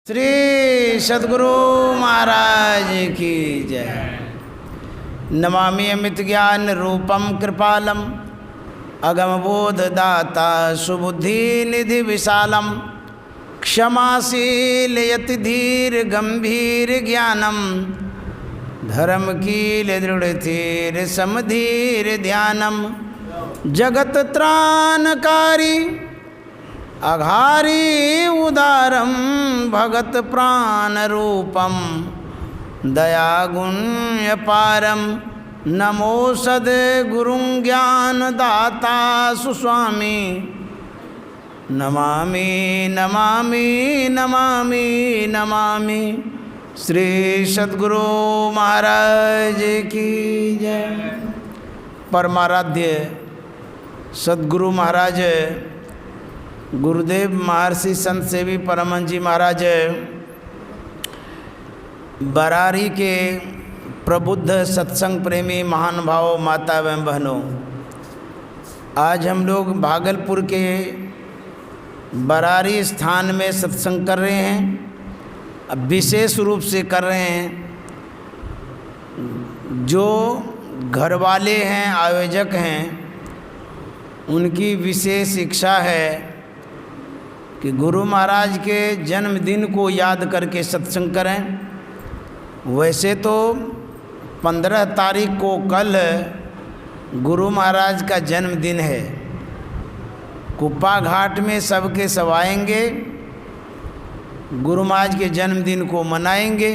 श्री सद्गुरु महाराज की जय। नमामि अमित ज्ञान रूपम कृपालम अगम बोध दाता सुबुद्धि निधि विशालम क्षमाशील यति धीर गंभीर ज्ञानम धर्म कील दृढ़ थीर समधीर ध्यानम जगत त्राणकारी अघारी उदारम भगत प्राण रूपम दया गुण्य पारम नमो सद गुरुं ज्ञान दाता सुस्वामी नमामि नमामि नमामि नमामि श्री सद्गुरु महाराज की जय। परमाराध्य सद्गुरु महाराज गुरुदेव महर्षि संत सेवी परमहंस जी महाराज बरारी के प्रबुद्ध सत्संग प्रेमी महान भाव माता एवं बहनों, आज हम लोग भागलपुर के बरारी स्थान में सत्संग कर रहे हैं। अब विशेष रूप से कर रहे हैं, जो घर वाले हैं, आयोजक हैं, उनकी विशेष इच्छा है कि गुरु महाराज के जन्मदिन को याद करके सत्संग करें। वैसे तो 15 तारीख को कल गुरु महाराज का जन्मदिन है। कुप्पा घाट में सबके सब आएंगे, गुरु महाराज के जन्मदिन को मनाएंगे।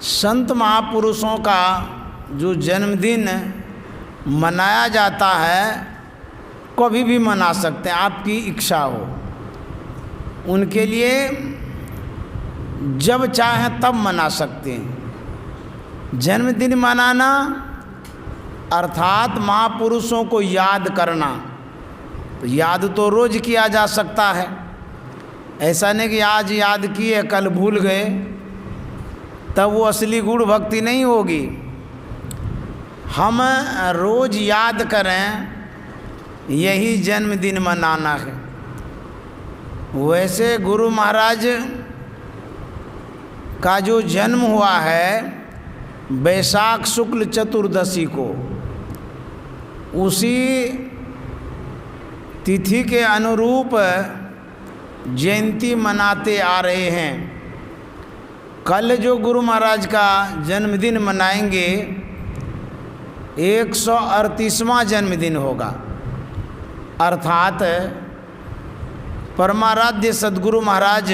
संत महापुरुषों का जो जन्मदिन मनाया जाता है कभी भी मना सकते हैं, आपकी इच्छा हो। उनके लिए जब चाहें तब मना सकते हैं। जन्मदिन मनाना अर्थात महापुरुषों को याद करना, तो याद तो रोज़ किया जा सकता है। ऐसा नहीं कि आज याद किए कल भूल गए, तब वो असली गुरु भक्ति नहीं होगी। हम रोज़ याद करें, यही जन्मदिन मनाना है। वैसे गुरु महाराज का जो जन्म हुआ है वैशाख शुक्ल चतुर्दशी को, उसी तिथि के अनुरूप जयंती मनाते आ रहे हैं। कल जो गुरु महाराज का जन्मदिन मनाएंगे 138वां जन्मदिन होगा। अर्थात परमाराध्य सद्गुरु महाराज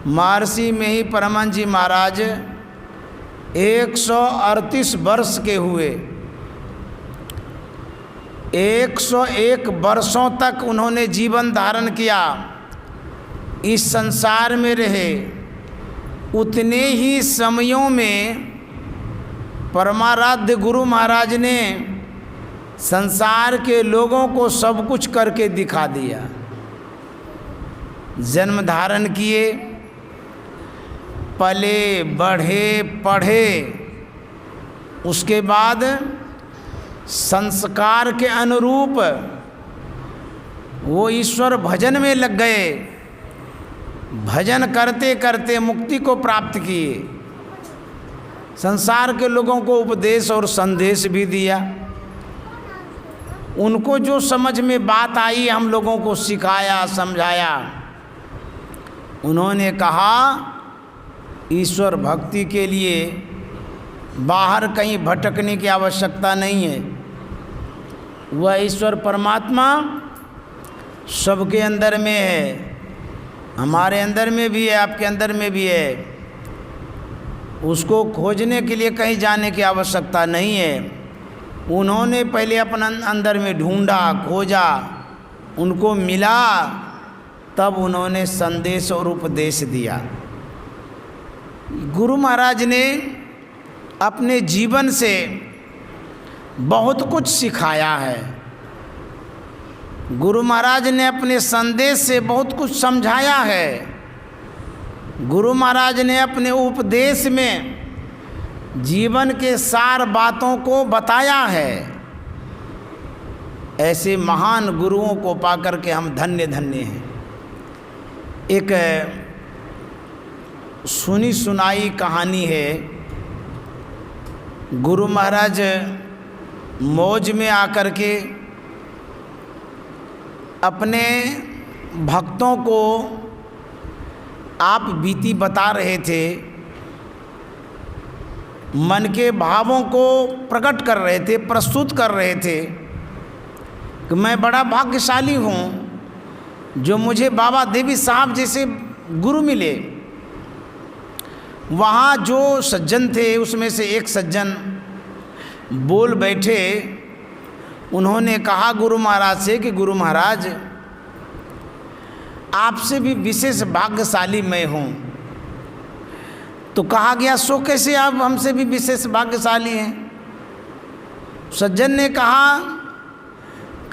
महर्षि में ही परमहंस जी महाराज 138 वर्ष के हुए। 101 वर्षों तक उन्होंने जीवन धारण किया, इस संसार में रहे। उतने ही समयों में परमाराध्य गुरु महाराज ने संसार के लोगों को सब कुछ करके दिखा दिया। जन्म धारण किए, पले बढ़े पढ़े, उसके बाद संस्कार के अनुरूप वो ईश्वर भजन में लग गए। भजन करते करते मुक्ति को प्राप्त किए। संसार के लोगों को उपदेश और संदेश भी दिया। उनको जो समझ में बात आई हम लोगों को सिखाया, समझाया। उन्होंने कहा ईश्वर भक्ति के लिए बाहर कहीं भटकने की आवश्यकता नहीं है। वह ईश्वर परमात्मा सबके अंदर में है, हमारे अंदर में भी है, आपके अंदर में भी है। उसको खोजने के लिए कहीं जाने की आवश्यकता नहीं है। उन्होंने पहले अपना अंदर में ढूंढा, खोजा, उनको मिला, तब उन्होंने संदेश और उपदेश दिया। गुरु महाराज ने अपने जीवन से बहुत कुछ सिखाया है। गुरु महाराज ने अपने संदेश से बहुत कुछ समझाया है। गुरु महाराज ने अपने उपदेश में जीवन के सार बातों को बताया है। ऐसे महान गुरुओं को पाकर के हम धन्य धन्य हैं। एक सुनी सुनाई कहानी है। गुरु महाराज मौज में आकर के अपने भक्तों को आप बीती बता रहे थे, मन के भावों को प्रकट कर रहे थे, प्रस्तुत कर रहे थे कि मैं बड़ा भाग्यशाली हूँ जो मुझे बाबा देवी साहब जैसे गुरु मिले। वहाँ जो सज्जन थे उसमें से एक सज्जन बोल बैठे। उन्होंने कहा गुरु महाराज से कि गुरु महाराज, आपसे भी विशेष भाग्यशाली मैं हूँ। तो कहा गया सो कैसे आप हमसे भी विशेष भाग्यशाली हैं? सज्जन ने कहा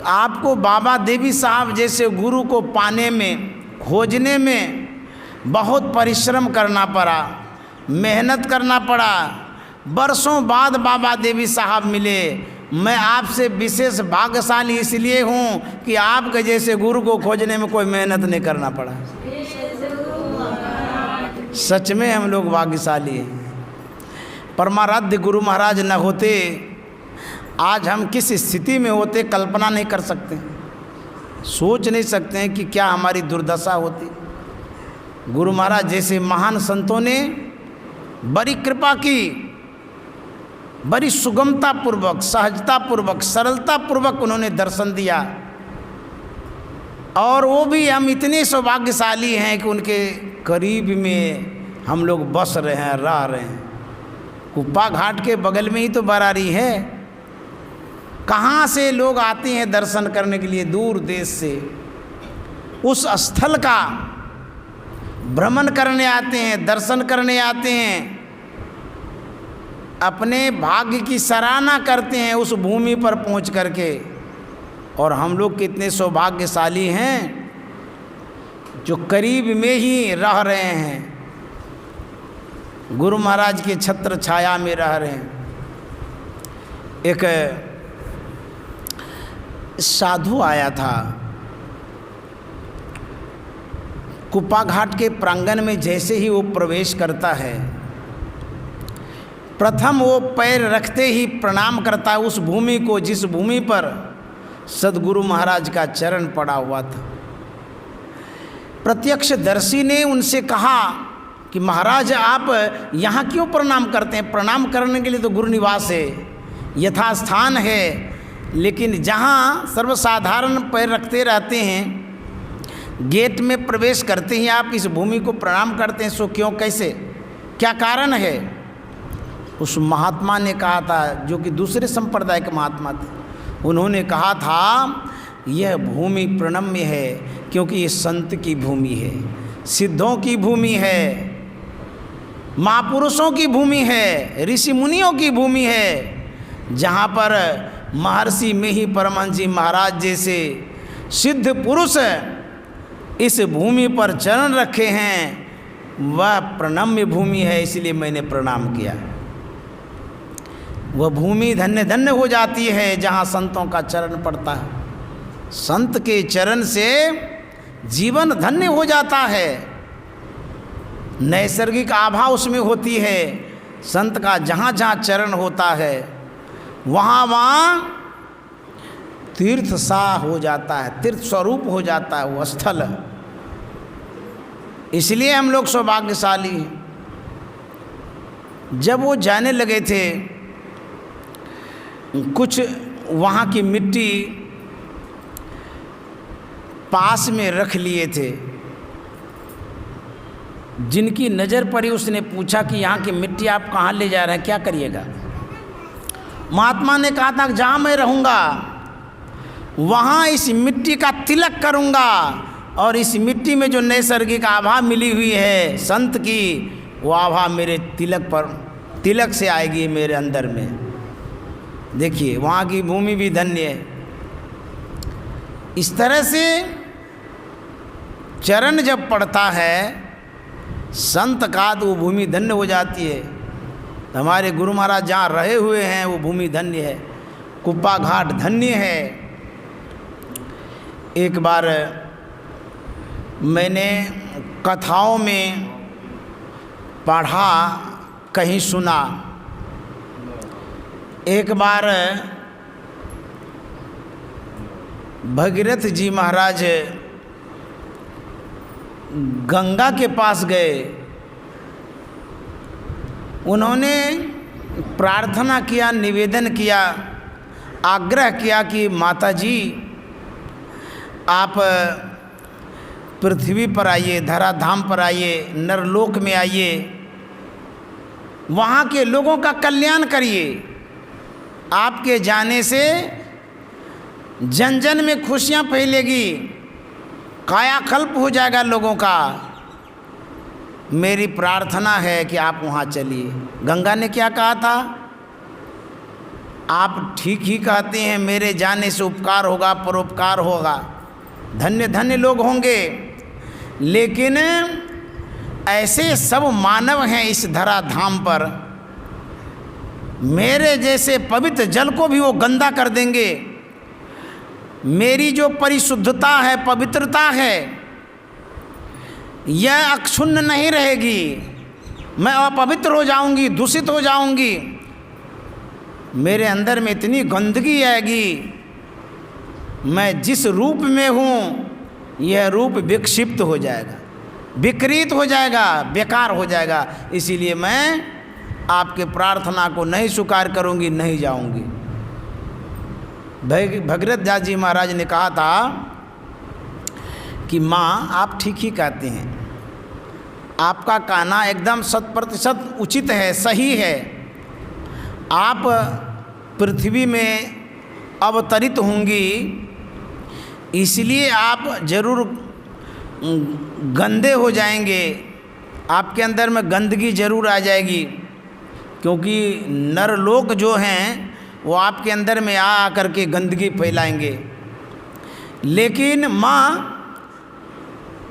आपको बाबा देवी साहब जैसे गुरु को पाने में, खोजने में बहुत परिश्रम करना पड़ा, मेहनत करना पड़ा। बरसों बाद बाबा देवी साहब मिले। मैं आपसे विशेष भाग्यशाली इसलिए हूँ कि आपके जैसे गुरु को खोजने में कोई मेहनत नहीं करना पड़ा। सच में हम लोग भाग्यशाली हैं। परमाराध्य गुरु महाराज न होते आज हम किस स्थिति में होते कल्पना नहीं कर सकते, सोच नहीं सकते हैं कि क्या हमारी दुर्दशा होती। गुरु महाराज जैसे महान संतों ने बड़ी कृपा की, बड़ी सुगमता पूर्वक, सहजता पूर्वक, सरलता पूर्वक उन्होंने दर्शन दिया। और वो भी हम इतने सौभाग्यशाली हैं कि उनके करीब में हम लोग बस रहे हैं, रह रहे हैं। कुप्पा घाट के बगल में ही तो बरारी है। कहाँ से लोग आते हैं दर्शन करने के लिए, दूर देश से। उस स्थल का भ्रमण करने आते हैं, दर्शन करने आते हैं, अपने भाग्य की सराहना करते हैं उस भूमि पर पहुंच करके। और हम लोग कितने सौभाग्यशाली हैं जो करीब में ही रह रहे हैं, गुरु महाराज के छत्र छाया में रह रहे हैं। एक साधु आया था। कुप्पा घाट के प्रांगण में जैसे ही वो प्रवेश करता है, प्रथम वो पैर रखते ही प्रणाम करता है उस भूमि को जिस भूमि पर सद्गुरु महाराज का चरण पड़ा हुआ था। प्रत्यक्षदर्शी ने उनसे कहा कि महाराज आप यहाँ क्यों प्रणाम करते हैं? प्रणाम करने के लिए तो गुरु निवास है, यथास्थान है, लेकिन जहाँ सर्वसाधारण पैर रखते रहते हैं, गेट में प्रवेश करते ही आप इस भूमि को प्रणाम करते हैं, सो क्यों, कैसे, क्या कारण है? उस महात्मा ने कहा था, जो कि दूसरे संप्रदाय के महात्मा थे, उन्होंने कहा था यह भूमि प्रणम्य है क्योंकि ये संत की भूमि है, सिद्धों की भूमि है, महापुरुषों की भूमि है, ऋषि मुनियों की भूमि है, जहाँ पर महर्षि में ही परमहंस जी महाराज जैसे सिद्ध पुरुष इस भूमि पर चरण रखे हैं। वह प्रणम्य भूमि है, इसलिए मैंने प्रणाम किया। वह भूमि धन्य धन्य हो जाती है जहाँ संतों का चरण पड़ता है। संत के चरण से जीवन धन्य हो जाता है, नैसर्गिक आभा उसमें होती है। संत का जहाँ जहाँ चरण होता है वहाँ वहाँ तीर्थ सा हो जाता है, तीर्थ स्वरूप हो जाता है वो स्थल। इसलिए हम लोग सौभाग्यशाली हैं। जब वो जाने लगे थे, कुछ वहाँ की मिट्टी पास में रख लिए थे। जिनकी नज़र पड़ी उसने पूछा कि यहाँ की मिट्टी आप कहाँ ले जा रहे हैं, क्या करिएगा? महात्मा ने कहा था जहाँ मैं रहूँगा वहाँ इस मिट्टी का तिलक करूँगा, और इस मिट्टी में जो नैसर्गिक आभा मिली हुई है संत की, वो आभा मेरे तिलक पर, तिलक से आएगी मेरे अंदर में। देखिए वहाँ की भूमि भी धन्य है। इस तरह से चरण जब पड़ता है संत का तो वो भूमि धन्य हो जाती है। तो हमारे गुरु महाराज जहाँ रहे हुए हैं वो भूमि धन्य है, कुप्पा घाट धन्य है। एक बार मैंने कथाओं में पढ़ा, कहीं सुना। एक बार भगीरथ जी महाराज गंगा के पास गए। उन्होंने प्रार्थना किया, निवेदन किया, आग्रह किया कि माता जी आप पृथ्वी पर आइए, धराधाम पर आइए, नरलोक में आइए, वहाँ के लोगों का कल्याण करिए। आपके जाने से जन जन में खुशियाँ फैलेगी, कायाकल्प हो जाएगा लोगों का। मेरी प्रार्थना है कि आप वहाँ चलिए। गंगा ने क्या कहा था? आप ठीक ही कहते हैं, मेरे जाने से उपकार होगा, परोपकार होगा, धन्य धन्य लोग होंगे। लेकिन ऐसे सब मानव हैं इस धराधाम पर, मेरे जैसे पवित्र जल को भी वो गंदा कर देंगे। मेरी जो परिशुद्धता है, पवित्रता है, यह अक्षुण्ण नहीं रहेगी। मैं अपवित्र हो जाऊंगी, दूषित हो जाऊंगी, मेरे अंदर में इतनी गंदगी आएगी, मैं जिस रूप में हूँ यह रूप विक्षिप्त हो जाएगा, विकृत हो जाएगा, बेकार हो जाएगा। इसीलिए मैं आपके प्रार्थना को नहीं स्वीकार करूँगी, नहीं जाऊँगी। भगीरथ दास जी महाराज ने कहा था कि माँ आप ठीक ही कहते हैं, आपका कहना एकदम 100% उचित है, सही है। आप पृथ्वी में अवतरित होंगी, इसलिए आप जरूर गंदे हो जाएंगे, आपके अंदर में गंदगी जरूर आ जाएगी, क्योंकि नरलोक जो हैं वो आपके अंदर में आ करके गंदगी फैलाएंगे। लेकिन माँ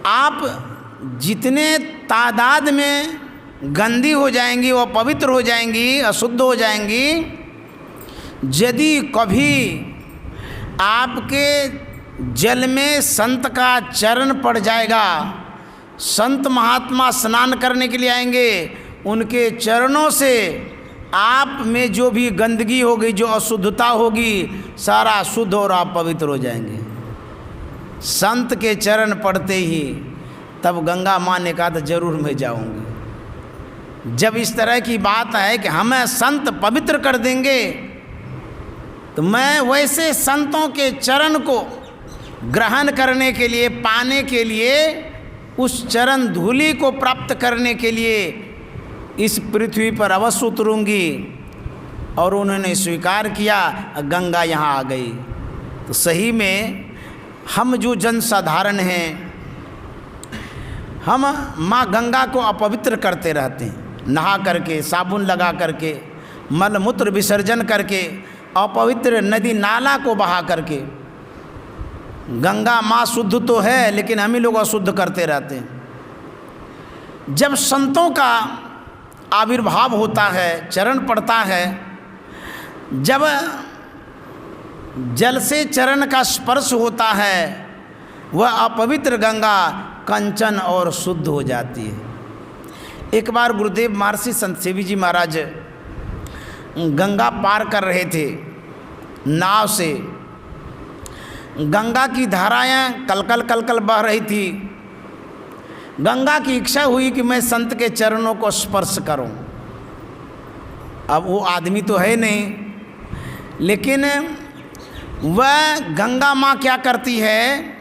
आप जितने तादाद में गंदी हो जाएंगी, वो पवित्र हो जाएंगी, अशुद्ध हो जाएंगी, यदि कभी आपके जल में संत का चरण पड़ जाएगा, संत महात्मा स्नान करने के लिए आएंगे, उनके चरणों से आप में जो भी गंदगी होगी, जो अशुद्धता होगी, सारा शुद्ध और आप पवित्र हो जाएंगे। संत के चरण पड़ते ही तब गंगा माँ ने कहा तो जरूर मैं जाऊंगी। जब इस तरह की बात है कि हमें संत पवित्र कर देंगे, तो मैं वैसे संतों के चरण को ग्रहण करने के लिए, पाने के लिए, उस चरण धूलि को प्राप्त करने के लिए इस पृथ्वी पर अवश्य उतरूंगी। और उन्होंने स्वीकार किया, गंगा यहाँ आ गई। तो सही में हम जो जनसाधारण हैं, हम माँ गंगा को अपवित्र करते रहते हैं, नहा करके, साबुन लगा करके, मल मूत्र विसर्जन करके, अपवित्र नदी नाला को बहा करके। गंगा माँ शुद्ध तो है, लेकिन हम ही लोग अशुद्ध करते रहते हैं। जब संतों का आविर्भाव होता है, चरण पड़ता है, जब जल से चरण का स्पर्श होता है, वह अपवित्र गंगा कंचन और शुद्ध हो जाती है। एक बार गुरुदेव महर्षि संत सेवी जी महाराज गंगा पार कर रहे थे नाव से। गंगा की धाराएं कलकल कलकल बह रही थी। गंगा की इच्छा हुई कि मैं संत के चरणों को स्पर्श करूं। अब वो आदमी तो है नहीं, लेकिन वह गंगा माँ क्या करती है,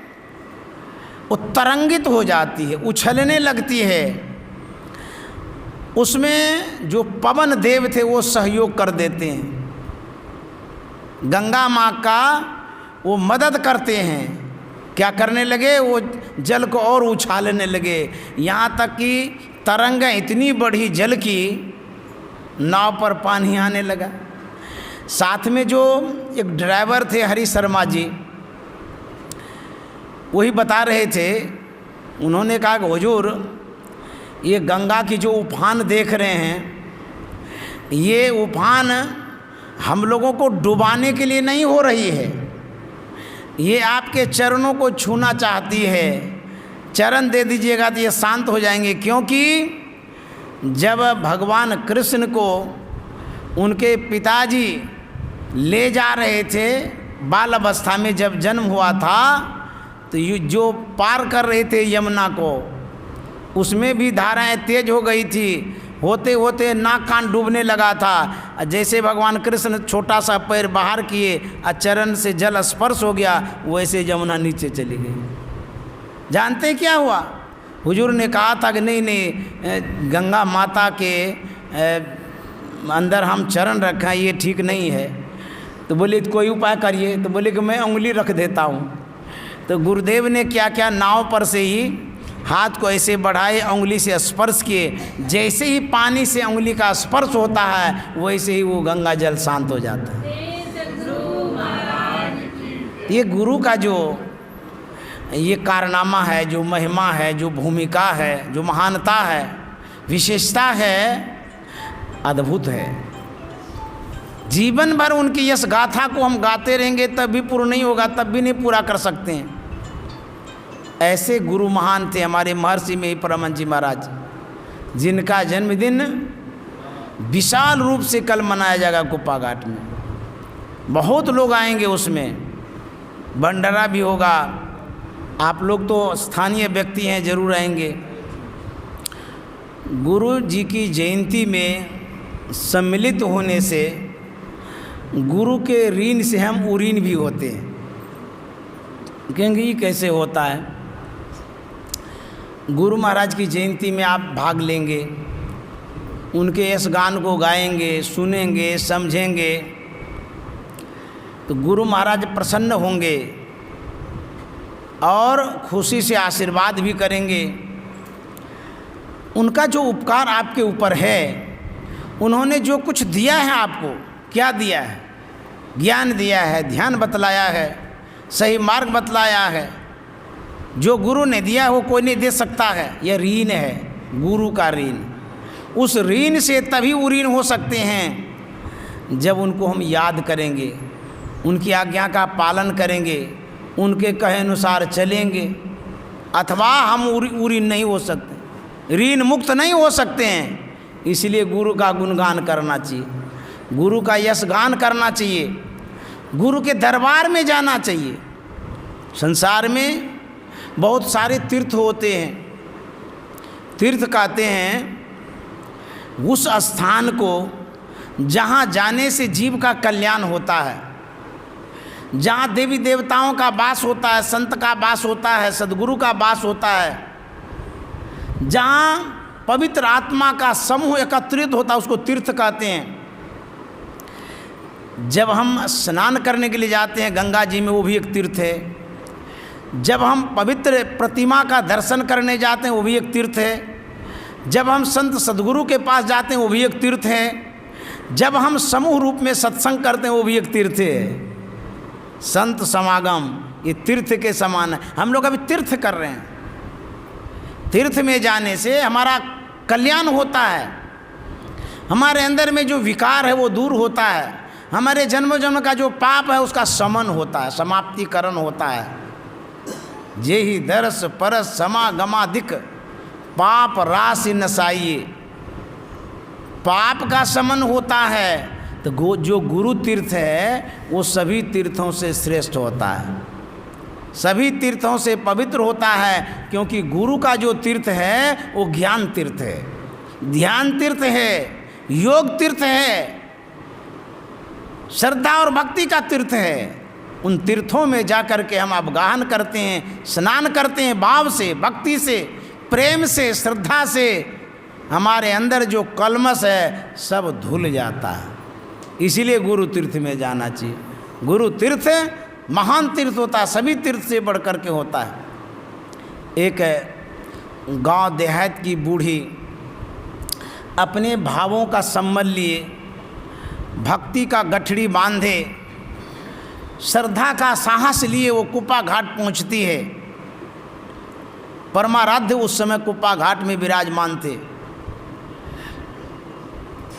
वो तरंगित हो जाती है, उछलने लगती है। उसमें जो पवन देव थे वो सहयोग कर देते हैं, गंगा माँ का वो मदद करते हैं। क्या करने लगे, वो जल को और उछालने लगे, यहाँ तक कि तरंगें इतनी बढ़ी जल की, नाव पर पानी आने लगा। साथ में जो एक ड्राइवर थे हरि शर्मा जी, वही बता रहे थे। उन्होंने कहा कि हुजूर, ये गंगा की जो उफान देख रहे हैं, ये उफान हम लोगों को डुबाने के लिए नहीं हो रही है, ये आपके चरणों को छूना चाहती है, चरण दे दीजिएगा तो ये शांत हो जाएंगे। क्योंकि जब भगवान कृष्ण को उनके पिताजी ले जा रहे थे, बाल अवस्था में जब जन्म हुआ था, तो जो पार कर रहे थे यमुना को, उसमें भी धाराएं तेज हो गई थी। होते होते नाक कान डूबने लगा था। जैसे भगवान कृष्ण छोटा सा पैर बाहर किए और चरण से जल स्पर्श हो गया, वैसे यमुना नीचे चली गई। जानते क्या हुआ? हुजूर ने कहा था कि नहीं, गंगा माता के अंदर हम चरण रखें, ये ठीक नहीं है। तो बोले कोई उपाय करिए। तो बोले कि मैं उंगली रख देता हूँ। तो गुरुदेव ने क्या क्या, नाव पर से ही हाथ को ऐसे बढ़ाए, उंगली से स्पर्श किए। जैसे ही पानी से उंगली का स्पर्श होता है, वैसे ही वो गंगा जल शांत हो जाता है। ये गुरु का जो ये कारनामा है, जो महिमा है, जो भूमिका है, जो महानता है, विशेषता है, अद्भुत है। जीवन भर उनकी यश गाथा को हम गाते रहेंगे तब भी पूर्ण नहीं होगा, तब भी नहीं पूरा कर सकते हैं। ऐसे गुरु महान थे हमारे महर्षि में परमहंस जी महाराज, जिनका जन्मदिन विशाल रूप से कल मनाया जाएगा कुप्पा घाट में। बहुत लोग आएंगे, उसमें भंडारा भी होगा। आप लोग तो स्थानीय व्यक्ति हैं, जरूर आएंगे। गुरु जी की जयंती में सम्मिलित होने से गुरु के ऋण से हम उऋण भी होते हैं। कहेंगे ये कैसे होता है? गुरु महाराज की जयंती में आप भाग लेंगे, उनके इस गान को गाएंगे, सुनेंगे, समझेंगे, तो गुरु महाराज प्रसन्न होंगे और खुशी से आशीर्वाद भी करेंगे। उनका जो उपकार आपके ऊपर है, उन्होंने जो कुछ दिया है आपको, क्या दिया है? ज्ञान दिया है, ध्यान बतलाया है, सही मार्ग बतलाया है। जो गुरु ने दिया वो कोई नहीं दे सकता है। यह ऋण है, गुरु का ऋण। उस ऋण से तभी उऋण हो सकते हैं जब उनको हम याद करेंगे, उनकी आज्ञा का पालन करेंगे, उनके कहे अनुसार चलेंगे, अथवा हम उऋण नहीं हो सकते, ऋण मुक्त नहीं हो सकते हैं। इसलिए गुरु का गुणगान करना चाहिए, गुरु का यश गान करना चाहिए, गुरु के दरबार में जाना चाहिए। संसार में बहुत सारे तीर्थ होते हैं। तीर्थ कहते हैं उस स्थान को जहाँ जाने से जीव का कल्याण होता है, जहाँ देवी देवताओं का वास होता है, संत का वास होता है, सद्गुरु का वास होता है, जहाँ पवित्र आत्मा का समूह एकत्रित होता है, उसको तीर्थ कहते हैं। जब हम स्नान करने के लिए जाते हैं गंगा जी में, वो भी एक तीर्थ है। जब हम पवित्र प्रतिमा का दर्शन करने जाते हैं, वो भी एक तीर्थ है। जब हम संत सद्गुरु के पास जाते हैं, वो भी एक तीर्थ है। जब हम समूह रूप में सत्संग करते हैं, वो भी एक तीर्थ है। संत समागम ये तीर्थ के समान है। हम लोग अभी तीर्थ कर रहे हैं। तीर्थ में जाने से हमारा कल्याण होता है, हमारे अंदर में जो विकार है वो दूर होता है, हमारे जन्म जन्म का जो पाप है उसका शमन होता है, समाप्तिकरण होता है। जे ही दरस परस समागमादिक पाप राशि नसाइए, पाप का शमन होता है। तो जो गुरु तीर्थ है वो सभी तीर्थों से श्रेष्ठ होता है, सभी तीर्थों से पवित्र होता है। क्योंकि गुरु का जो तीर्थ है वो ज्ञान तीर्थ है, ध्यान तीर्थ है, योग तीर्थ है, श्रद्धा और भक्ति का तीर्थ है। उन तीर्थों में जाकर के हम अवगाहन करते हैं, स्नान करते हैं, भाव से, भक्ति से, प्रेम से, श्रद्धा से। हमारे अंदर जो कलमश है सब धुल जाता है। इसीलिए गुरु तीर्थ में जाना चाहिए। गुरु तीर्थ महान तीर्थ होता है, सभी तीर्थ से बढ़ कर के होता है। एक गांव देहात की बूढ़ी अपने भावों का संबल लिए, भक्ति का गठड़ी बांधे, श्रद्धा का साहस लिए वो कुप्पा घाट पहुंचती है। परमाराध्य उस समय कुप्पा घाट में विराजमान थे।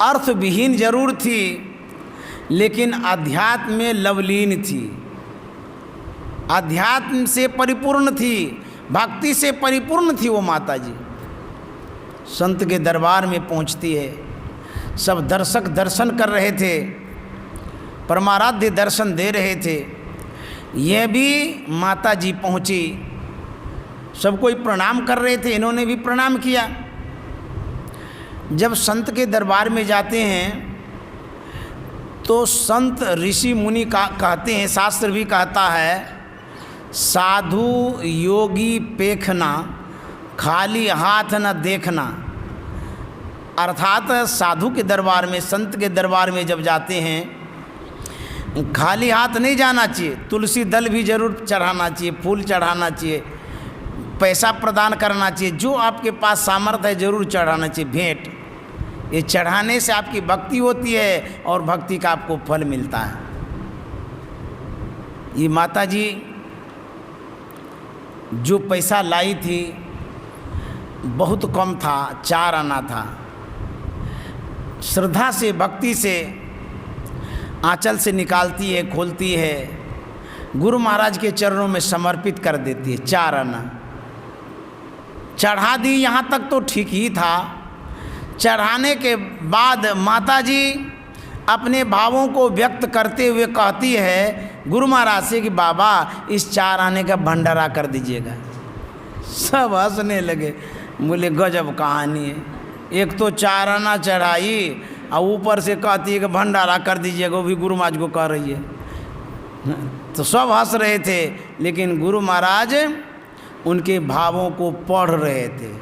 अर्थ विहीन जरूर थी, लेकिन अध्यात्म में लवलीन थी, अध्यात्म से परिपूर्ण थी, भक्ति से परिपूर्ण थी वो माता जी। संत के दरबार में पहुंचती है, सब दर्शक दर्शन कर रहे थे, परमाराध्य दर्शन दे रहे थे। यह भी माता जी पहुंची, सब कोई प्रणाम कर रहे थे, इन्होंने भी प्रणाम किया। जब संत के दरबार में जाते हैं तो संत ऋषि मुनि कहते हैं, शास्त्र भी कहता है, साधु योगी पेखना खाली हाथ न देखना। अर्थात साधु के दरबार में, संत के दरबार में जब जाते हैं खाली हाथ नहीं जाना चाहिए, तुलसी दल भी जरूर चढ़ाना चाहिए, फूल चढ़ाना चाहिए, पैसा प्रदान करना चाहिए, जो आपके पास सामर्थ्य है जरूर चढ़ाना चाहिए, भेंट। ये चढ़ाने से आपकी भक्ति होती है और भक्ति का आपको फल मिलता है। ये माता जी जो पैसा लाई थी बहुत कम था, 4 आना था। श्रद्धा से भक्ति से आंचल से निकालती है, खोलती है, गुरु महाराज के चरणों में समर्पित कर देती है। 4 आना चढ़ा दी, यहाँ तक तो ठीक ही था। चढ़ाने के बाद माता जी अपने भावों को व्यक्त करते हुए कहती है गुरु महाराज से कि बाबा इस 4 आने का भंडारा कर दीजिएगा। सब हंसने लगे, बोले गजब कहानी है, एक तो 4 आना चढ़ाई और ऊपर से कहती है कि भंडारा कर दीजिएगा, वो भी गुरु महाराज को कह रही है। तो सब हंस रहे थे, लेकिन गुरु महाराज उनके भावों को पढ़ रहे थे,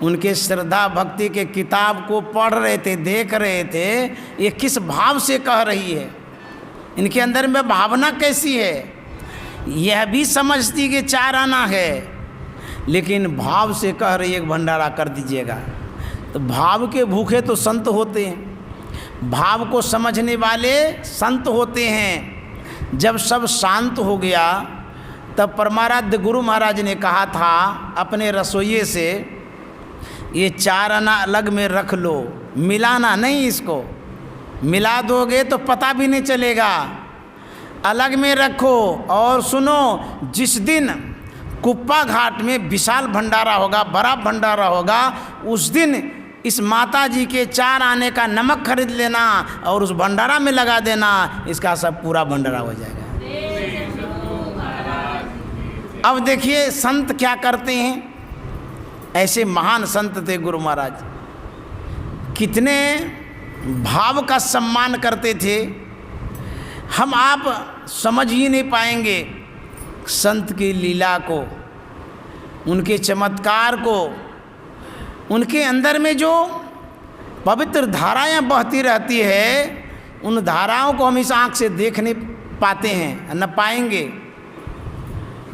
उनके श्रद्धा भक्ति के किताब को पढ़ रहे थे, देख रहे थे ये किस भाव से कह रही है, इनके अंदर में भावना कैसी है। यह भी समझती कि 4 आना है, लेकिन भाव से कह रही है कि भंडारा कर दीजिएगा। तो भाव के भूखे तो संत होते हैं, भाव को समझने वाले संत होते हैं। जब सब शांत हो गया तब परमाराध्य गुरु महाराज ने कहा था अपने रसोइये से, ये 4 आना अलग में रख लो, मिलाना नहीं, इसको मिला दोगे तो पता भी नहीं चलेगा, अलग में रखो। और सुनो, जिस दिन कुप्पा घाट में विशाल भंडारा होगा, बड़ा भंडारा होगा, उस दिन इस माता जी के 4 आने का नमक खरीद लेना और उस भंडारा में लगा देना, इसका सब पूरा भंडारा हो जाएगा। अब देखिए संत क्या करते हैं, ऐसे महान संत थे गुरु महाराज, कितने भाव का सम्मान करते थे, हम आप समझ ही नहीं पाएंगे संत की लीला को, उनके चमत्कार को। उनके अंदर में जो पवित्र धाराएं बहती रहती है, उन धाराओं को हम इस आँख से देख नहीं पाते हैं, न पाएंगे।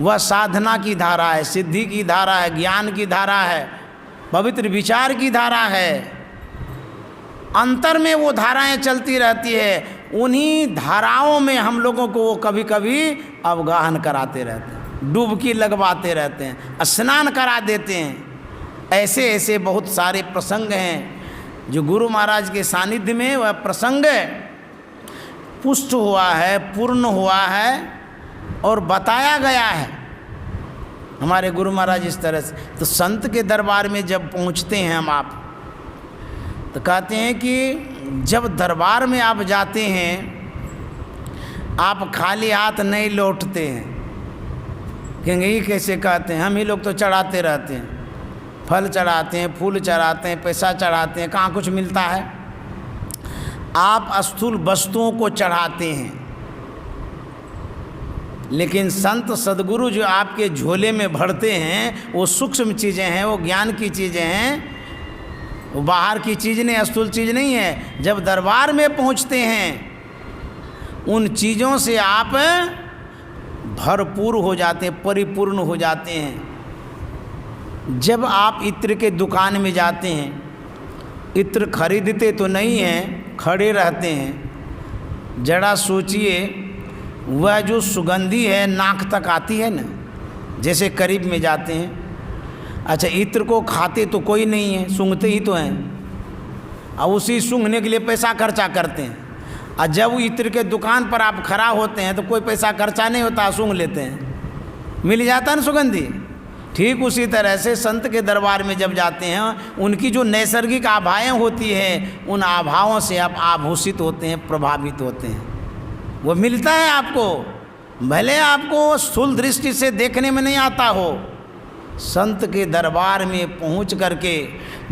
वह साधना की धारा है, सिद्धि की धारा है, ज्ञान की धारा है, पवित्र विचार की धारा है। अंतर में वो धाराएं चलती रहती है, उन्हीं धाराओं में हम लोगों को वो कभी कभी अवगाहन कराते रहते हैं, डुबकी लगवाते रहते हैं, स्नान करा देते हैं। ऐसे ऐसे बहुत सारे प्रसंग हैं जो गुरु महाराज के सानिध्य में वह प्रसंग पुष्ट हुआ है, पूर्ण हुआ है और बताया गया है हमारे गुरु महाराज इस तरह से। तो संत के दरबार में जब पहुंचते हैं हम आप, तो कहते हैं कि जब दरबार में आप जाते हैं आप खाली हाथ नहीं लौटते हैं। कहेंगे ये कैसे कहते हैं, हम ही लोग तो चढ़ाते रहते हैं, फल चढ़ाते हैं, फूल चढ़ाते हैं, पैसा चढ़ाते हैं, कहाँ कुछ मिलता है। आप स्थूल वस्तुओं को चढ़ाते हैं, लेकिन संत सद्गुरु जो आपके झोले में भरते हैं वो सूक्ष्म चीज़ें हैं, वो ज्ञान की चीज़ें हैं, वो बाहर की चीज़ नहीं, स्थूल चीज़ नहीं है। जब दरबार में पहुंचते हैं उन चीज़ों से आप भरपूर हो जाते हैं, परिपूर्ण हो जाते हैं। जब आप इत्र के दुकान में जाते हैं, इत्र खरीदते तो नहीं हैं, खड़े रहते हैं। जरा सोचिए, वह जो सुगंधी है नाक तक आती है ना, जैसे करीब में जाते हैं। अच्छा, इत्र को खाते तो कोई नहीं है, सूंघते ही तो हैं, और उसी सूंघने के लिए पैसा खर्चा करते हैं। और जब इत्र के दुकान पर आप खड़ा होते हैं तो कोई पैसा खर्चा नहीं होता, सूंघ लेते हैं, मिल जाता है ना सुगंधी। ठीक उसी तरह से संत के दरबार में जब जाते हैं, उनकी जो नैसर्गिक आभाएं होती हैं, उन आभाओं से आप आभूषित होते हैं, प्रभावित होते हैं। वो मिलता है आपको, भले आपको स्थूल दृष्टि से देखने में नहीं आता हो। संत के दरबार में पहुंच करके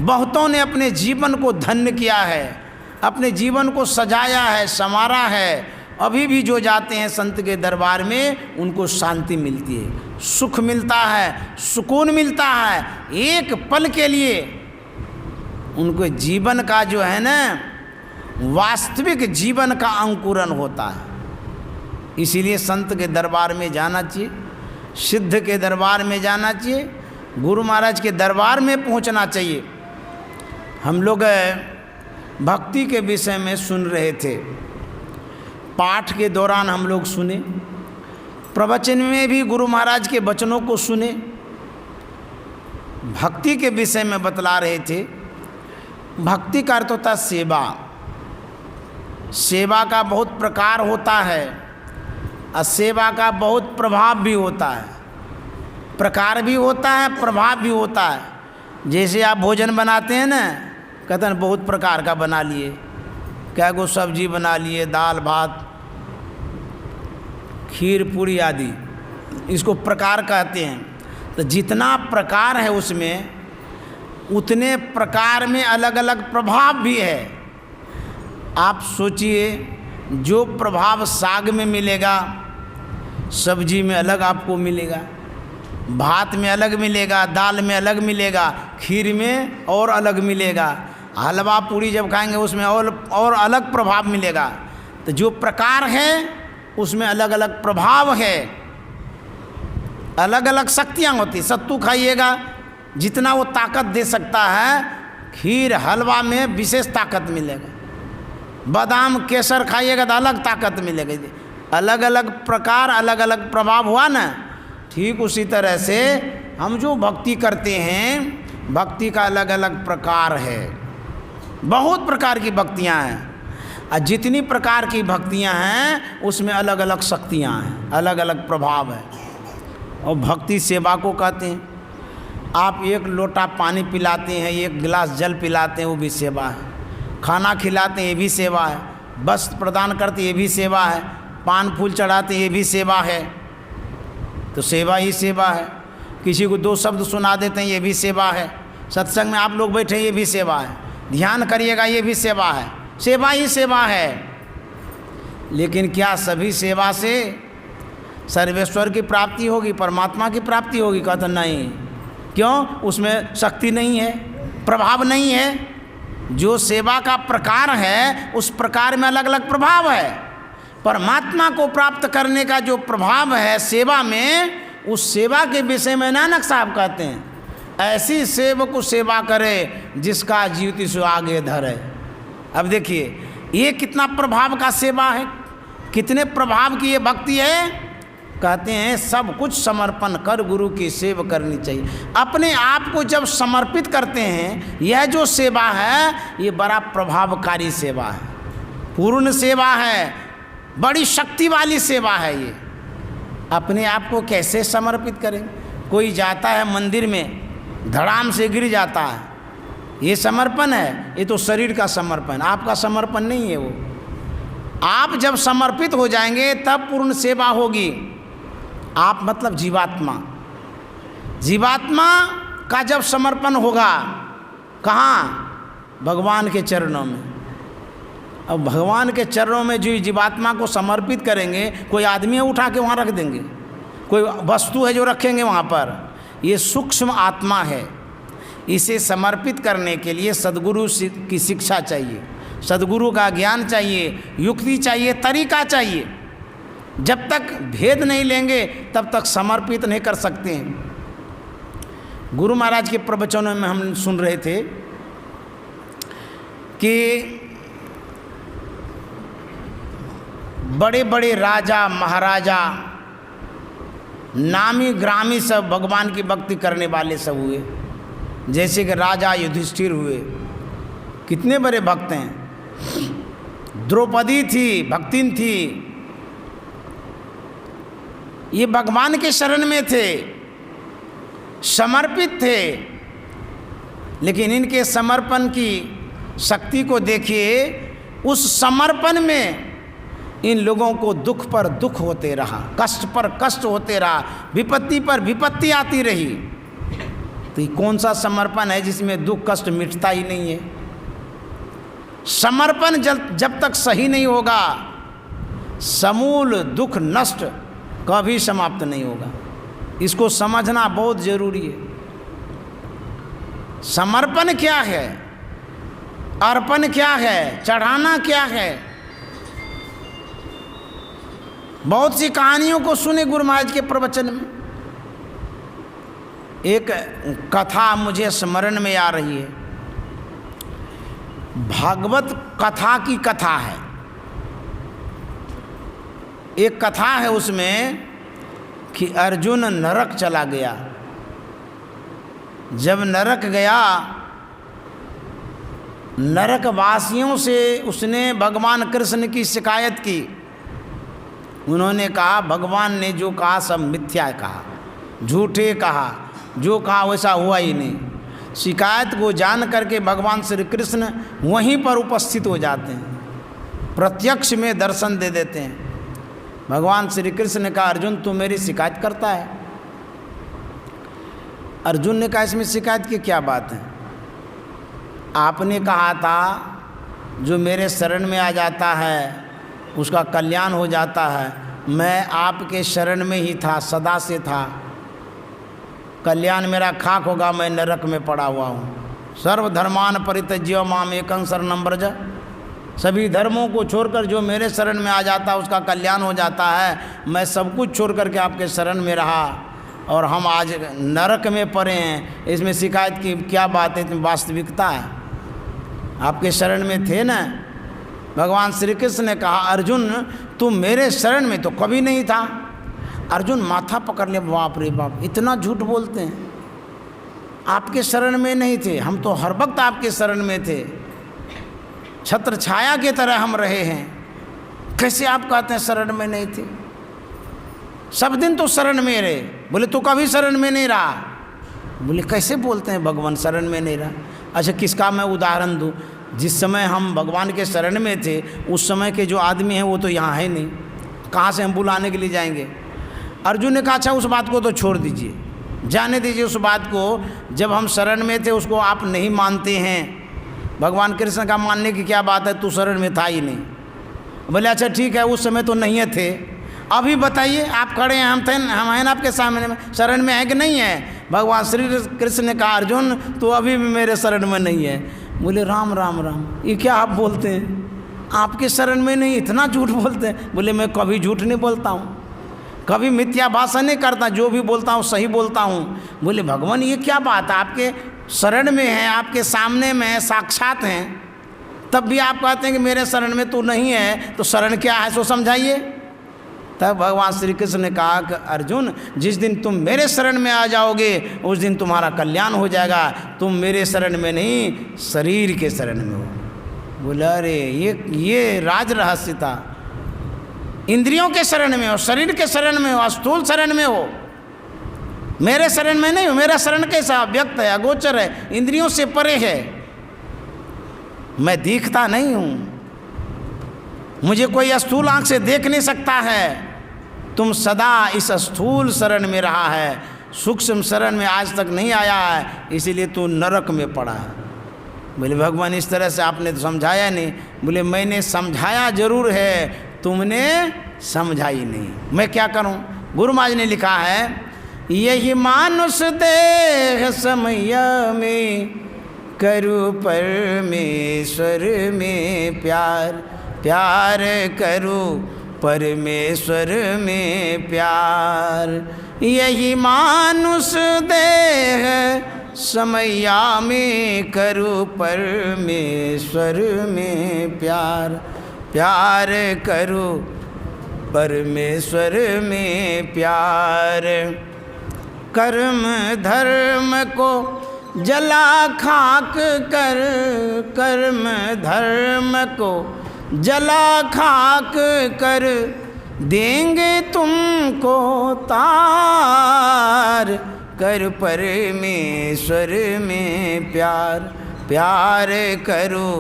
बहुतों ने अपने जीवन को धन्य किया है, अपने जीवन को सजाया है, संवारा है। अभी भी जो जाते हैं संत के दरबार में, उनको शांति मिलती है, सुख मिलता है, सुकून मिलता है। एक पल के लिए उनको जीवन का जो है ना, वास्तविक जीवन का अंकुरन होता है। इसीलिए संत के दरबार में जाना चाहिए, सिद्ध के दरबार में जाना चाहिए, गुरु महाराज के दरबार में पहुंचना चाहिए। हम लोग भक्ति के विषय में सुन रहे थे, पाठ के दौरान हम लोग सुने, प्रवचन में भी गुरु महाराज के वचनों को सुने, भक्ति के विषय में बतला रहे थे। भक्ति का अर्थ होता है सेवा। सेवा का बहुत प्रकार होता है और सेवा का बहुत प्रभाव भी होता है। प्रकार भी होता है, प्रभाव भी होता है। जैसे आप भोजन बनाते हैं ना, कहते हैं बहुत प्रकार का बना लिए, क्या को सब्जी बना लिए, दाल भात, खीर पूरी आदि, इसको प्रकार कहते हैं। तो जितना प्रकार है उसमें, उतने प्रकार में अलग अलग प्रभाव भी है। आप सोचिए, जो प्रभाव साग में मिलेगा, सब्जी में अलग आपको मिलेगा, भात में अलग मिलेगा, दाल में अलग मिलेगा, खीर में और अलग मिलेगा, हलवा पूरी जब खाएंगे उसमें और अलग प्रभाव मिलेगा। तो जो प्रकार है उसमें अलग अलग प्रभाव है, अलग अलग शक्तियाँ होती। सत्तू खाइएगा, जितना वो ताकत दे सकता है, खीर हलवा में विशेष ताकत मिलेगा। बादाम केसर खाइएगा तो अलग ताकत मिलेगी। अलग अलग प्रकार, अलग अलग प्रभाव हुआ ना। ठीक उसी तरह से हम जो भक्ति करते हैं, भक्ति का अलग अलग प्रकार है। बहुत प्रकार की भक्तियाँ हैं, और जितनी प्रकार की भक्तियाँ हैं उसमें अलग अलग शक्तियाँ हैं, अलग अलग प्रभाव है। और भक्ति सेवा को कहते हैं। आप एक लोटा पानी पिलाते हैं, एक गिलास जल पिलाते हैं, वो भी सेवा है। खाना खिलाते हैं, ये भी सेवा है। वस्त्र प्रदान करते, ये भी सेवा है। पान फूल चढ़ाते, ये भी सेवा है। तो सेवा ही सेवा है। किसी को दो शब्द सुना देते हैं, ये भी सेवा है। सत्संग में आप लोग बैठे, ये भी सेवा है। ध्यान करिएगा, ये भी सेवा है। सेवा ही सेवा है। लेकिन क्या सभी सेवा से सर्वेश्वर की प्राप्ति होगी, परमात्मा की प्राप्ति होगी? कहते नहीं। क्यों? उसमें शक्ति नहीं है, प्रभाव नहीं है। जो सेवा का प्रकार है, उस प्रकार में अलग अलग प्रभाव है। परमात्मा को प्राप्त करने का जो प्रभाव है सेवा में, उस सेवा के विषय में नानक साहब कहते हैं, ऐसी सेवक को सेवा करे जिसका जीवित सो आगे धरे। अब देखिए, ये कितना प्रभाव का सेवा है, कितने प्रभाव की ये भक्ति है। कहते हैं सब कुछ समर्पण कर गुरु की सेवा करनी चाहिए। अपने आप को जब समर्पित करते हैं, यह जो सेवा है ये बड़ा प्रभावकारी सेवा है, पूर्ण सेवा है, बड़ी शक्ति वाली सेवा है। ये अपने आप को कैसे समर्पित करें? कोई जाता है मंदिर में, धड़ाम से गिर जाता है, ये समर्पण है? ये तो शरीर का समर्पण, आपका समर्पण नहीं है वो। आप जब समर्पित हो जाएंगे तब पूर्ण सेवा होगी। आप मतलब जीवात्मा, जीवात्मा का जब समर्पण होगा, कहाँ? भगवान के चरणों में। अब भगवान के चरणों में जो जीवात्मा को समर्पित करेंगे, कोई आदमी उठा के वहाँ रख देंगे, कोई वस्तु है जो रखेंगे वहाँ पर? ये सूक्ष्म आत्मा है। इसे समर्पित करने के लिए सद्गुरु की शिक्षा चाहिए, सद्गुरु का ज्ञान चाहिए, युक्ति चाहिए, तरीका चाहिए। जब तक भेद नहीं लेंगे तब तक समर्पित नहीं कर सकते हैं। गुरु महाराज के प्रवचनों में हम सुन रहे थे कि बड़े बड़े राजा महाराजा, नामी ग्रामी सब भगवान की भक्ति करने वाले सब हुए। जैसे कि राजा युधिष्ठिर हुए, कितने बड़े भक्त हैं। द्रौपदी थी, भक्तिन थी, ये भगवान के शरण में थे। समर्पित थे, लेकिन इनके समर्पण की शक्ति को देखिए, उस समर्पण में इन लोगों को दुख पर दुख होते रहा, कष्ट पर कष्ट होते रहा, विपत्ति पर विपत्ति आती रही। तो ये कौन सा समर्पण है जिसमें दुख कष्ट मिटता ही नहीं है? समर्पण जब तक सही नहीं होगा, समूल दुख नष्ट कभी समाप्त नहीं होगा। इसको समझना बहुत जरूरी है। समर्पण क्या है, अर्पण क्या है, चढ़ाना क्या है। बहुत सी कहानियों को सुने गुरु महाराज के प्रवचन में। एक कथा मुझे स्मरण में आ रही है, भागवत कथा की कथा है। एक कथा है उसमें कि अर्जुन नरक चला गया। जब नरक गया, नरक वासियों से उसने भगवान कृष्ण की शिकायत की। उन्होंने कहा भगवान ने जो कहा सब मिथ्या कहा, झूठे कहा, जो कहा वैसा हुआ ही नहीं। शिकायत को जान करके भगवान श्री कृष्ण वहीं पर उपस्थित हो जाते हैं, प्रत्यक्ष में दर्शन दे देते हैं। भगवान श्री कृष्ण ने कहा अर्जुन तू मेरी शिकायत करता है। अर्जुन ने कहा इसमें शिकायत की क्या बात है? आपने कहा था जो मेरे शरण में आ जाता है उसका कल्याण हो जाता है। मैं आपके शरण में ही था, सदा से था। कल्याण मेरा खाक होगा, मैं नरक में पड़ा हुआ हूँ। सर्वधर्मान परित्यज्य माम एकं शरणं व्रज। सभी धर्मों को छोड़कर जो मेरे शरण में आ जाता है उसका कल्याण हो जाता है। मैं सब कुछ छोड़ करके आपके शरण में रहा और हम आज नरक में पड़े हैं। इसमें शिकायत की क्या बात है? इसमें वास्तविकता है। आपके शरण में थे ना। भगवान श्री कृष्ण ने कहा अर्जुन तुम मेरे शरण में तो कभी नहीं था। अर्जुन माथा पकड़ ले, बाप रे बाप, इतना झूठ बोलते हैं। आपके शरण में नहीं थे, हम तो हर वक्त आपके शरण में थे, छत्र छाया की तरह हम रहे हैं। कैसे आप कहते हैं शरण में नहीं थे? सब दिन तो शरण में रहे। बोले तो कभी शरण में नहीं रहा। बोले कैसे बोलते हैं भगवान शरण में नहीं रहा? अच्छा किसका मैं उदाहरण दूँ? जिस समय हम भगवान के शरण में थे उस समय के जो आदमी हैं वो तो यहाँ है नहीं, कहाँ से हम बुलाने के लिए जाएंगे? अर्जुन ने कहा अच्छा उस बात को तो छोड़ दीजिए, जाने दीजिए उस बात को। जब हम शरण में थे उसको आप नहीं मानते हैं। भगवान कृष्ण का मानने की क्या बात है, तू शरण में था ही नहीं। बोले अच्छा ठीक है, उस समय तो नहीं थे, अभी बताइए आप खड़े हैं, हम हैं ना आपके सामने में, शरण में है कि नहीं है? भगवान श्री कृष्ण ने कहा अर्जुन तो अभी भी मेरे शरण में नहीं है। बोले राम राम राम, ये क्या आप बोलते हैं? आपके शरण में नहीं, इतना झूठ बोलते हैं? बोले मैं कभी झूठ नहीं बोलता हूँ, कभी मिथ्या भाषण नहीं करता, जो भी बोलता हूँ सही बोलता हूँ। बोले भगवान ये क्या बात है, आपके शरण में है, आपके सामने में है, साक्षात हैं, तब भी आप कहते हैं कि मेरे शरण में तो नहीं है, तो शरण क्या है सो समझाइए। तब भगवान श्री कृष्ण ने कहा कि अर्जुन जिस दिन तुम मेरे शरण में आ जाओगे उस दिन तुम्हारा कल्याण हो जाएगा। तुम मेरे शरण में नहीं, शरीर के शरण में हो। बोला अरे ये राज रहस्य था। इंद्रियों के शरण में हो, शरीर के शरण में हो, स्थूल शरण में हो, मेरे शरण में नहीं हो। मेरा शरण कैसा? व्यक्त है, अगोचर है, इंद्रियों से परे है। मैं दिखता नहीं हूँ, मुझे कोई स्थूल आँख से देख नहीं सकता है। तुम सदा इस स्थूल शरण में रहा है, सूक्ष्म शरण में आज तक नहीं आया है, इसीलिए तू नरक में पड़ा है। बोले भगवान इस तरह से आपने तो समझाया नहीं। बोले मैंने समझाया जरूर है, तुमने समझा ही नहीं, मैं क्या करूं? गुरु महाराज ने लिखा है यही मानुष देह समय में करूं परमेश्वर में प्यार, प्यार करूं परमेश्वर में प्यार। यही मानुष देह समैया में करूं परमेश्वर में प्यार, प्यार करूं परमेश्वर में प्यार। कर्म धर्म को जला खाक कर, कर्म धर्म को जला खाक कर देंगे तुमको तार, कर परमेश्वर में प्यार, प्यार करो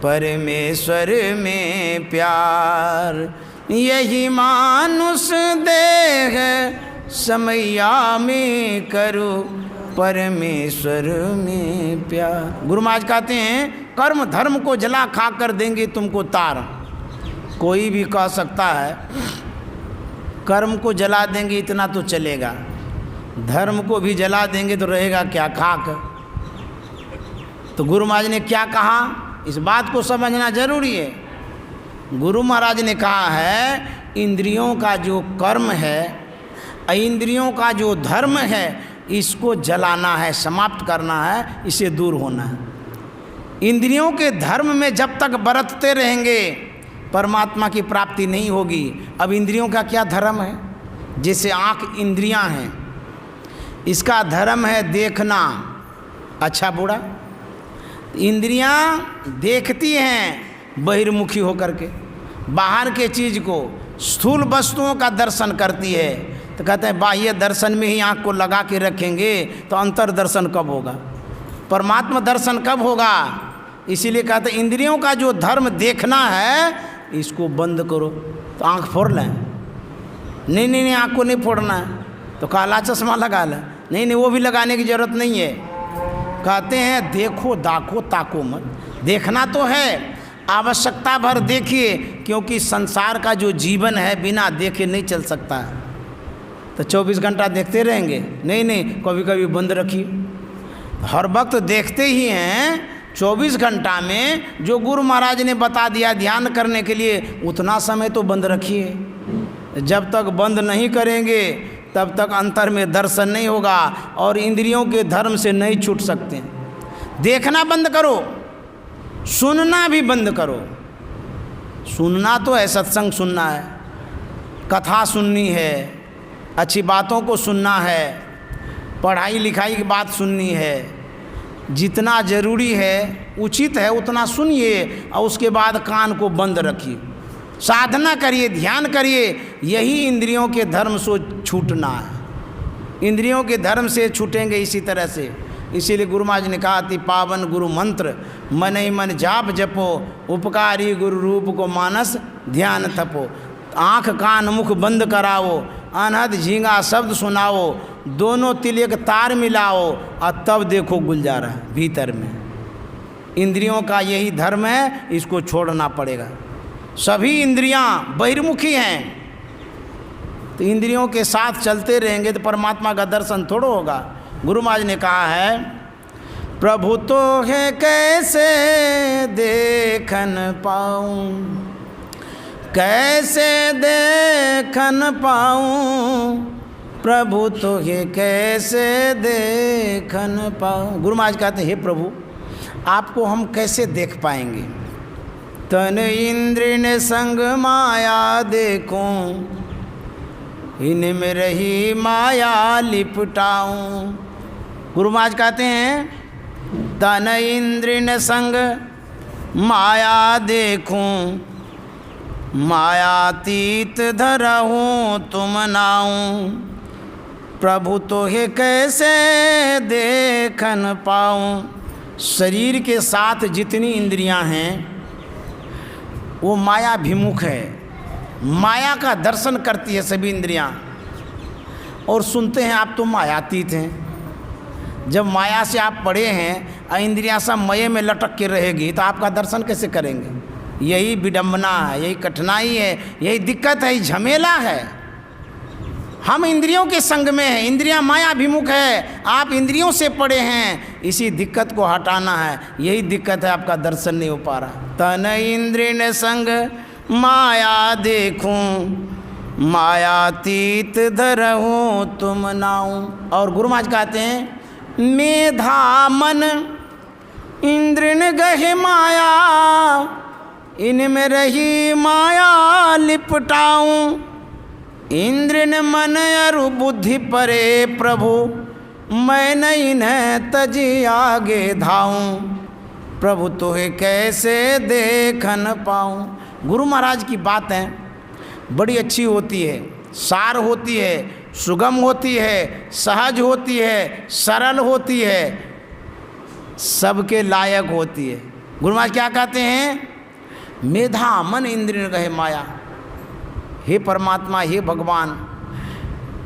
परमेश्वर में प्यार। यही मानुष देह समैया में करो परमेश्वर में प्यार। गुरु महाराज कहते हैं कर्म धर्म को जला खा कर देंगे तुमको तार। कोई भी कह सकता है कर्म को जला देंगे इतना तो चलेगा, धर्म को भी जला देंगे तो रहेगा क्या खाक। तो गुरु महाराज ने क्या कहा, इस बात को समझना जरूरी है। गुरु महाराज ने कहा है इंद्रियों का जो कर्म है, इंद्रियों का जो धर्म है, इसको जलाना है, समाप्त करना है, इसे दूर होना है। इंद्रियों के धर्म में जब तक बरतते रहेंगे परमात्मा की प्राप्ति नहीं होगी। अब इंद्रियों का क्या धर्म है? जैसे आँख इंद्रियां हैं, इसका धर्म है देखना अच्छा बुरा। इंद्रियां देखती हैं बहिर्मुखी होकर के, बाहर के चीज़ को, स्थूल वस्तुओं का दर्शन करती है। तो कहते हैं बाह्य दर्शन में ही आँख को लगा के रखेंगे तो अंतर दर्शन कब होगा, परमात्मा दर्शन कब होगा? इसीलिए कहते हैं इंद्रियों का जो धर्म देखना है इसको बंद करो। तो आँख फोड़ लें? नहीं, आँख को नहीं फोड़ना है, तो काला चश्मा लगा लें। नहीं, वो भी लगाने की ज़रूरत नहीं है। कहते हैं देखो दाखो ताको मत। देखना तो है, आवश्यकता भर देखिए, क्योंकि संसार का जो जीवन है बिना देखे नहीं चल सकता है। तो 24 घंटा देखते रहेंगे? नहीं, कभी कभी बंद रखिए। हर वक्त देखते ही हैं। 24 घंटा में जो गुरु महाराज ने बता दिया ध्यान करने के लिए, उतना समय तो बंद रखिए। जब तक बंद नहीं करेंगे तब तक अंतर में दर्शन नहीं होगा और इंद्रियों के धर्म से नहीं छूट सकते। देखना बंद करो, सुनना भी बंद करो। सुनना तो है, सत्संग सुनना है, कथा सुननी है, अच्छी बातों को सुनना है, पढ़ाई लिखाई की बात सुननी है। जितना ज़रूरी है उचित है उतना सुनिए और उसके बाद कान को बंद रखिए। साधना करिए, ध्यान करिए, यही इंद्रियों के धर्म से छूटना है। इंद्रियों के धर्म से छूटेंगे इसी तरह से। इसीलिए गुरु महाराज ने कहा अति पावन गुरु मंत्र, मन ही मन जाप जपो, उपकारी गुरु रूप को मानस ध्यान थपो। आँख कान मुख बंद कराओ, अनहद झींगा शब्द सुनाओ, दोनों तिल एक तार मिलाओ और तब देखो गुलजारा भीतर में। इंद्रियों का यही धर्म है, इसको छोड़ना पड़ेगा। सभी इंद्रियां बहिर्मुखी हैं, तो इंद्रियों के साथ चलते रहेंगे तो परमात्मा का दर्शन थोड़ो होगा। गुरु महाराज ने कहा है प्रभु तो है कैसे देखन पाऊं, कैसे देखन पाऊं, प्रभु तो है कैसे देखन पाऊं। गुरु महाराज कहते हैं हे प्रभु आपको हम कैसे देख पाएंगे। तन इंद्र ने संग माया देखूं, इनमें रही माया लिपटाऊं। गुरु महाराज कहते हैं तन इंद्र ने संग माया देखूं, मायातीत धरहूँ तुम नाऊं, प्रभु तो है कैसे देखन पाऊं। शरीर के साथ जितनी इंद्रियां हैं वो मायाभिमुख है, माया का दर्शन करती है सभी इंद्रियां। और सुनते हैं आप तो मायातीत हैं। जब माया से आप पड़े हैं और इंद्रियां सब मये में लटक के रहेगी तो आपका दर्शन कैसे करेंगे? यही विडंबना है, यही कठिनाई है, यही दिक्कत है, यही झमेला है। हम इंद्रियों के संग में हैं, इंद्रियां मायाभिमुख है, आप इंद्रियों से पड़े हैं। इसी दिक्कत को हटाना है, यही दिक्कत है, आपका दर्शन नहीं हो पा रहा। तन इंद्र ने संग माया देखूं, मायातीत धरहूँ तुम नाऊं। और गुरु महाराज कहते हैं मेधा मन इंद्र ने गहे माया, इनमें रही माया लिपटाऊं। इंद्र ने मन अरु बुद्धि परे प्रभु, मैं नहीं न तजी आगे धाऊं, प्रभु तोहे कैसे देखन पाऊं। गुरु महाराज की बातें बड़ी अच्छी होती है। सार होती है, सुगम होती है, सहज होती है, सरल होती है, सबके लायक होती है। गुरु महाराज क्या कहते हैं? मेधा मन इंद्रिय कहे माया। हे परमात्मा, हे भगवान,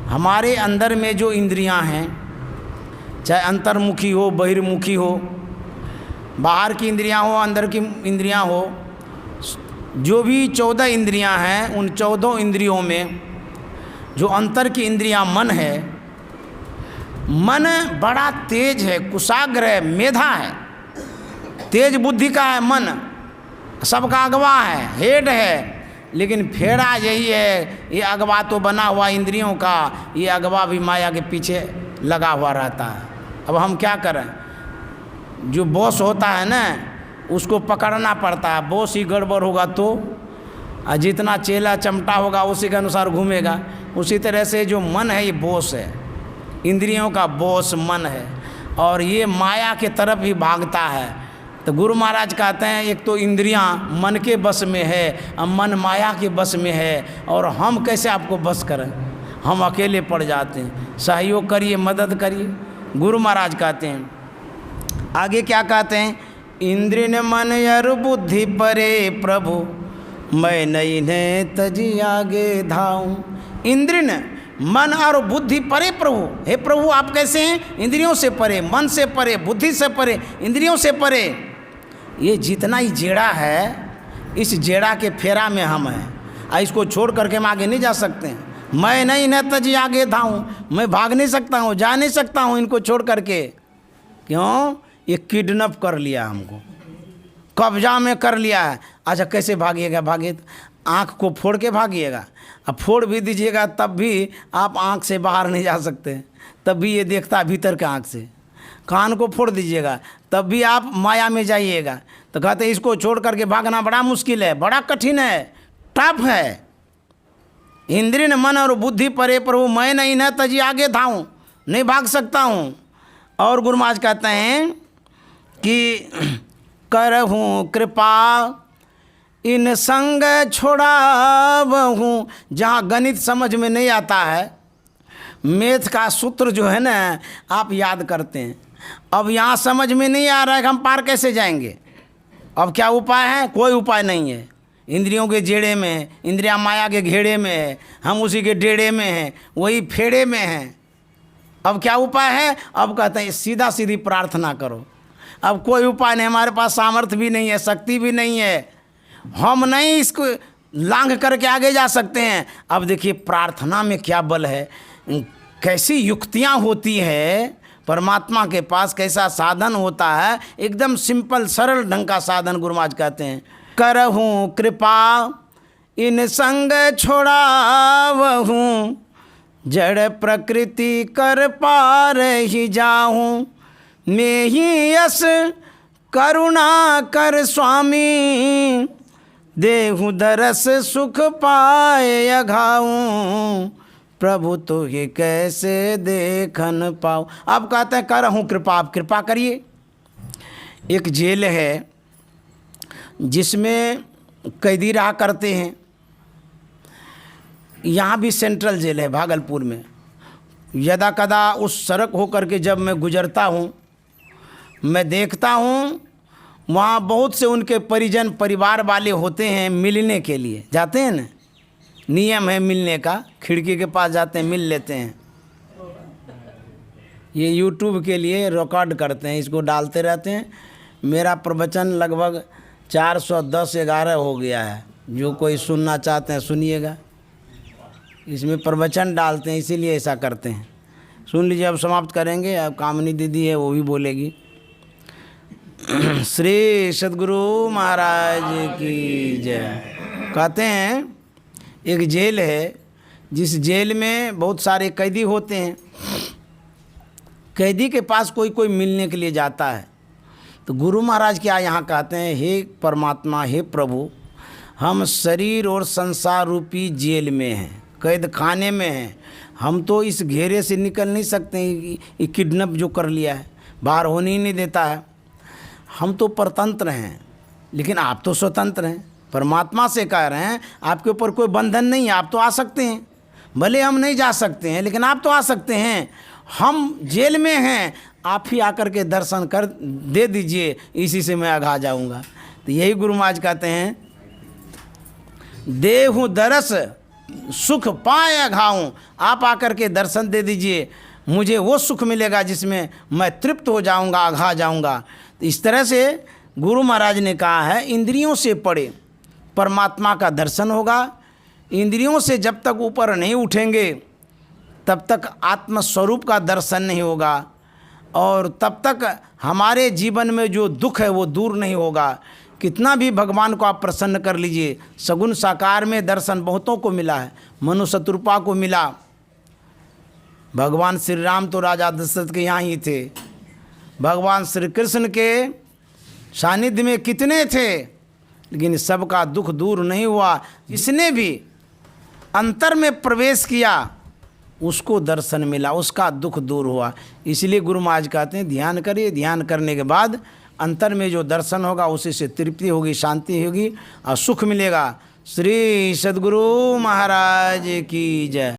हमारे अंदर में जो इंद्रियां हैं, चाहे अंतर्मुखी हो, बहिर्मुखी हो, बाहर की इंद्रियां हो, अंदर की इंद्रियां हो, जो भी 14 इंद्रियां हैं, उन 14 इंद्रियों में जो अंतर की इंद्रियां मन है, मन बड़ा तेज है, कुशाग्र है, मेधा है, तेज बुद्धि का है मन, सबका अगवा है, हेड है। लेकिन फेड़ा यही है, ये अगवा तो बना हुआ इंद्रियों का, ये अगवा भी माया के पीछे लगा हुआ रहता है। अब हम क्या करें? जो बॉस होता है ना, उसको पकड़ना पड़ता है। बॉस ही गड़बड़ होगा तो, जितना चेला चमटा होगा उसी के अनुसार घूमेगा। उसी तरह से जो मन है, ये बॉस है, इंद्रियों का बॉस मन है, और ये माया के तरफ ही भागता है। तो गुरु महाराज कहते हैं, एक तो इंद्रियां मन के बस में है, अब मन माया के बस में है, और हम कैसे आपको बस करें? हम अकेले पड़ जाते हैं। सहयोग करिए, मदद करिए। गुरु महाराज कहते हैं, आगे क्या कहते हैं? इंद्रिय न मन अर बुद्धि परे प्रभु, मैं नहीं ने तजी आगे धाऊं। इंद्रिय न मन और बुद्धि परे प्रभु। हे प्रभु, आप कैसे हैं? इंद्रियों से परे, मन से परे, बुद्धि से परे, इंद्रियों से परे। ये जितना ही जेड़ा है, इस जेड़ा के फेरा में हम हैं, इसको छोड़ करके हम आगे नहीं जा सकते हैं। मैं नहीं न तजी आगे धाऊं, मैं भाग नहीं सकता हूँ, जा नहीं सकता हूँ इनको छोड़ करके। क्यों? ये किडनैप कर लिया हमको, कब्जा में कर लिया है। अच्छा, कैसे भागिएगा? भागे आँख को फोड़ के भागिएगा। अब फोड़ भी दीजिएगा तब भी आप आँख से बाहर नहीं जा सकते, तब भी ये देखता है भीतर के आँख से। कान को फोड़ दीजिएगा तब भी आप माया में जाइएगा। तो कहते इसको छोड़ करके भागना बड़ा मुश्किल है, बड़ा कठिन है, टफ है। इंद्रिय न मन और बुद्धि परे प्रभु, मैं नहीं न तजी आगे धाऊं, नहीं भाग सकता हूँ। और गुरु महाराज कहते हैं कि करहूँ कृपा इन संग छोड़ावहूँ। जहाँ गणित समझ में नहीं आता है, मैथ का सूत्र जो है ना आप याद करते हैं, अब यहाँ समझ में नहीं आ रहा है कि हम पार कैसे जाएंगे। अब क्या उपाय है? कोई उपाय नहीं है। इंद्रियों के जेड़े में है, इंद्रिया माया के घेड़े में है, हम उसी के डेड़े में हैं, वही फेड़े में हैं। अब क्या उपाय है? अब कहते हैं सीधा सीधी प्रार्थना करो। अब कोई उपाय नहीं, हमारे पास सामर्थ्य भी नहीं है, शक्ति भी नहीं है, हम नहीं इसको लांघ करके आगे जा सकते हैं। अब देखिए प्रार्थना में क्या बल है, कैसी युक्तियाँ होती है परमात्मा के पास, कैसा साधन होता है, एकदम सिंपल सरल ढंग का साधन। गुरु महाराज कहते हैं, करहूँ कृपा इन संग छोड़ावहूँ, जड़ प्रकृति कर पार ही जाऊँ, मैं ही यस करुणा कर स्वामी, देहु दरस सुख पाए अघाऊँ, प्रभु तो ये कैसे देखन पाऊँ। अब कहते हैं करहूँ कृपा, आप कृपा करिए। एक जेल है जिसमें कैदी रहा करते हैं, यहाँ भी सेंट्रल जेल है भागलपुर में। यदा कदा उस सड़क होकर के जब मैं गुजरता हूँ, मैं देखता हूँ वहाँ बहुत से उनके परिजन परिवार वाले होते हैं, मिलने के लिए जाते हैं ना, नियम है मिलने का, खिड़की के पास जाते हैं, मिल लेते हैं। ये YouTube के लिए रिकॉर्ड करते हैं, इसको डालते रहते हैं। मेरा प्रवचन लगभग 410-11 हो गया है, जो कोई सुनना चाहते हैं सुनिएगा। इसमें प्रवचन डालते हैं, इसीलिए ऐसा करते हैं। सुन लीजिए, अब समाप्त करेंगे। अब कामनी दीदी है, वो भी बोलेगी। श्री सद्गुरु महाराज की जय। कहते हैं एक जेल है, जिस जेल में बहुत सारे कैदी होते हैं। कैदी के पास कोई कोई मिलने के लिए जाता है, तो गुरु महाराज क्या यहाँ कहते हैं, हे परमात्मा, हे प्रभु, हम शरीर और संसार रूपी जेल में हैं, कैद खाने में हैं। हम तो इस घेरे से निकल नहीं सकते, ये किडनैप जो कर लिया है, बाहर होने ही नहीं देता है। हम तो परतंत्र हैं, लेकिन आप तो स्वतंत्र हैं। परमात्मा से कह रहे हैं आपके ऊपर कोई बंधन नहीं है, आप तो आ सकते हैं। भले हम नहीं जा सकते हैं लेकिन आप तो आ सकते हैं, हम जेल में हैं, आप ही आकर के दर्शन कर दे दीजिए, इसी से मैं अघा जाऊंगा। तो यही गुरु महाराज कहते हैं, देहु दरस सुख पाए अघाऊं, आप आकर के दर्शन दे दीजिए, मुझे वो सुख मिलेगा जिसमें मैं तृप्त हो जाऊंगा, अघा जाऊंगा। तो इस तरह से गुरु महाराज ने कहा है, इंद्रियों से परे परमात्मा का दर्शन होगा। इंद्रियों से जब तक ऊपर नहीं उठेंगे तब तक आत्मस्वरूप का दर्शन नहीं होगा, और तब तक हमारे जीवन में जो दुख है वो दूर नहीं होगा। कितना भी भगवान को आप प्रसन्न कर लीजिए, सगुण साकार में दर्शन बहुतों को मिला है, मनु शत्रुपा को मिला, भगवान श्री राम तो राजा दशरथ के यहाँ ही थे, भगवान श्री कृष्ण के सानिध्य में कितने थे, लेकिन सबका दुख दूर नहीं हुआ। जिसने भी अंतर में प्रवेश किया उसको दर्शन मिला, उसका दुख दूर हुआ। इसलिए गुरु महाराज कहते हैं, ध्यान करिए, ध्यान करने के बाद अंतर में जो दर्शन होगा उसी से तृप्ति होगी, शांति होगी और सुख मिलेगा। श्री सद्गुरु महाराज की जय।